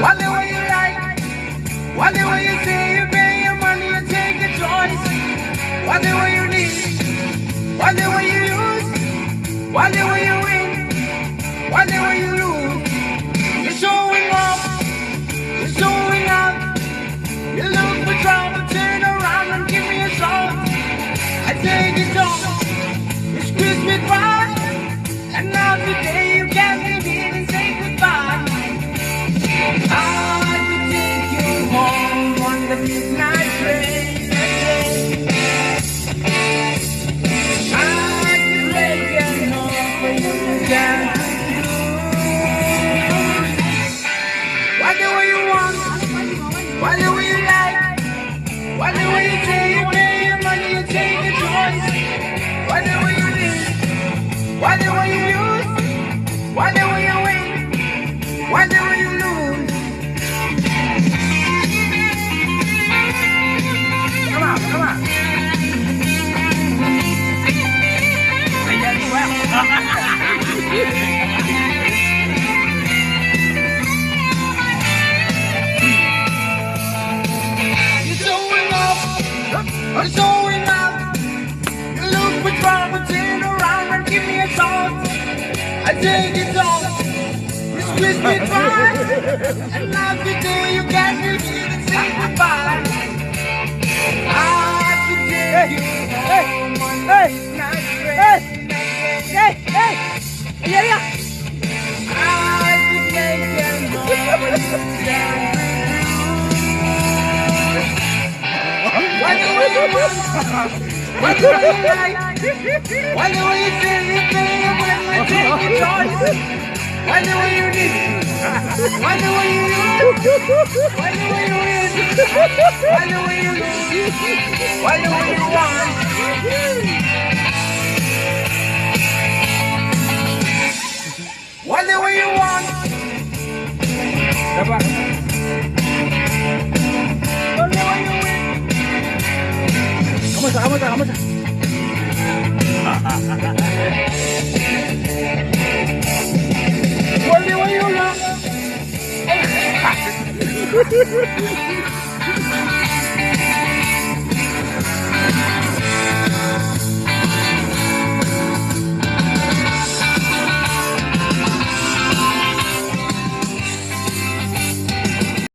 Whatever you like, whatever you say, you pay your money, you take your choice. Whatever you need, whatever you use, whatever you win, whatever you lose, you're showing off, you're showing out. You look for trouble, turn around and give me a song. I take it on, you squeeze me dry, and now today you can't leave here and say goodbye. I could take you home on the midnight train. I could make an offer you can't refuse. Whatever you want, whatever you like, whatever you say, you pay your money, you take your choice. Whatever you need, whatever you use, whatever you win, whatever you lose. Come on, come on. Mày chơi quá. You're showing off, I'm showing out. You look for trouble, turn around and give me a song. I take it on, you squeeze me dry, and now today you can't refuse and say goodbye. I could take you home on the midnight train. I could make an offer you can't refuse. Whatever you want, whatever you like, whatever you say, you pay your money, you take your choice. Whatever you need, whatever you use, whatever you win, whatever you lose, whatever you want. Whatever you want. Whatever you win. Kamusta? Whatever you love.